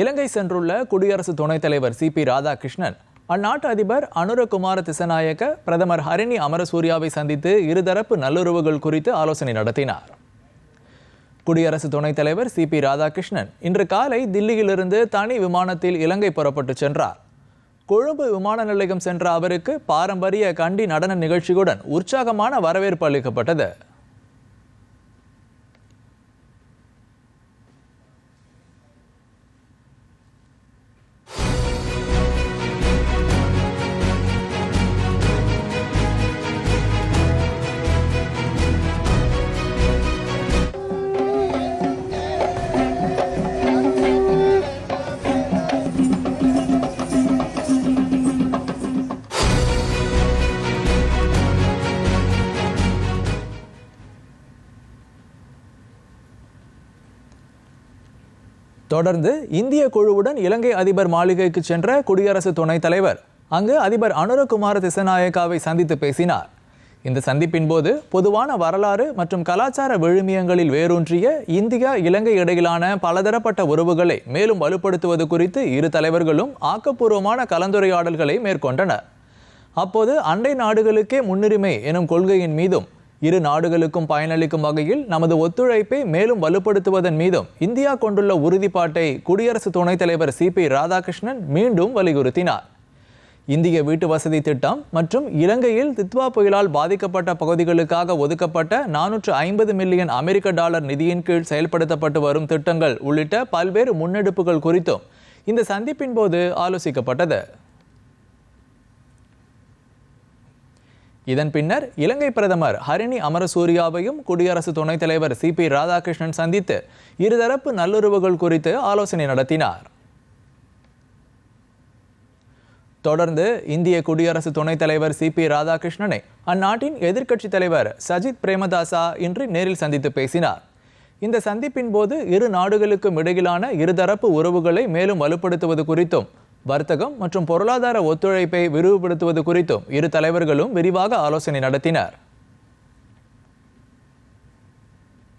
இலங்கை சென்றுள்ள குடியரசு துணைத் தலைவர் சி.பி. ராதாகிருஷ்ணன் அந்நாட்டு அதிபர் அனுரகுமார திசநாயக்க பிரதமர் ஹரிணி அமரசூரியாவை சந்தித்து இருதரப்பு நல்லுறவுகள் குறித்து ஆலோசனை நடத்தினார். குடியரசு துணைத் தலைவர் சி.பி. ராதாகிருஷ்ணன் இன்று காலை தில்லியிலிருந்து தனி விமானத்தில் இலங்கை புறப்பட்டு சென்றார். கொழும்பு விமான நிலையம் சென்ற அவருக்கு பாரம்பரிய கண்டி நடன நிகழ்ச்சியுடன் உற்சாகமான வரவேற்பு அளிக்கப்பட்டது. தொடர்ந்து இந்திய குழுவுடன் இலங்கை அதிபர் மாளிகைக்கு சென்ற குடியரசு துணைத் தலைவர் அங்கு அதிபர் அனுரகுமார திசநாயக்காவை சந்தித்து பேசினார். இந்த சந்திப்பின் போது பொதுவான வரலாறு மற்றும் கலாச்சார விழுமியங்களில் வேரூன்றிய இந்தியா இலங்கை இடையிலான பலதரப்பட்ட உறவுகளை மேலும் வலுப்படுத்துவது குறித்து இரு தலைவர்களும் ஆக்கப்பூர்வமான கலந்துரையாடல்களை மேற்கொண்டனர். அப்போது அண்டை நாடுகளுக்கே முன்னுரிமை எனும் கொள்கையின் மீதும் இரு நாடுகளுக்கும் பயனளிக்கும் வகையில் நமது ஒத்துழைப்பை மேலும் வலுப்படுத்துவதன் மீதும் இந்தியா கொண்டுள்ள உறுதிப்பாட்டை குடியரசு துணைத் தலைவர் சி.பி. ராதாகிருஷ்ணன் மீண்டும் வலியுறுத்தினார். இந்திய வீட்டு வசதி திட்டம் மற்றும் இலங்கையில் தித்வா புயலால் பாதிக்கப்பட்ட பகுதிகளுக்காக ஒதுக்கப்பட்ட $450 மில்லியன் அமெரிக்க நிதியின் கீழ் செயல்படுத்தப்பட்டு வரும் திட்டங்கள் உள்ளிட்ட பல்வேறு முன்னெடுப்புகள் குறித்தும் இந்த சந்திப்பின் போது ஆலோசிக்கப்பட்டது. இதன் பின்னர் இலங்கை பிரதமர் ஹரிணி அமரசூரியாவையும் குடியரசு துணைத் தலைவர் சி.பி. ராதாகிருஷ்ணன் சந்தித்து இருதரப்பு நல்லுறவுகள் குறித்து ஆலோசனை நடத்தினார். தொடர்ந்து இந்திய குடியரசு துணைத் தலைவர் சி.பி. ராதாகிருஷ்ணனை அந்நாட்டின் எதிர்க்கட்சித் தலைவர் சஜித் பிரேமதாசா இன்று நேரில் சந்தித்து பேசினார். இந்த சந்திப்பின் போது இரு நாடுகளுக்கும் இடையிலான இருதரப்பு உறவுகளை மேலும் வலுப்படுத்துவது குறித்தும் வர்த்தகம் மற்றும் பொருளாதார ஒத்துழைப்பை விரிவுபடுத்துவது குறித்தும் இரு தலைவர்களும் விரிவாக ஆலோசனை நடத்தினர்.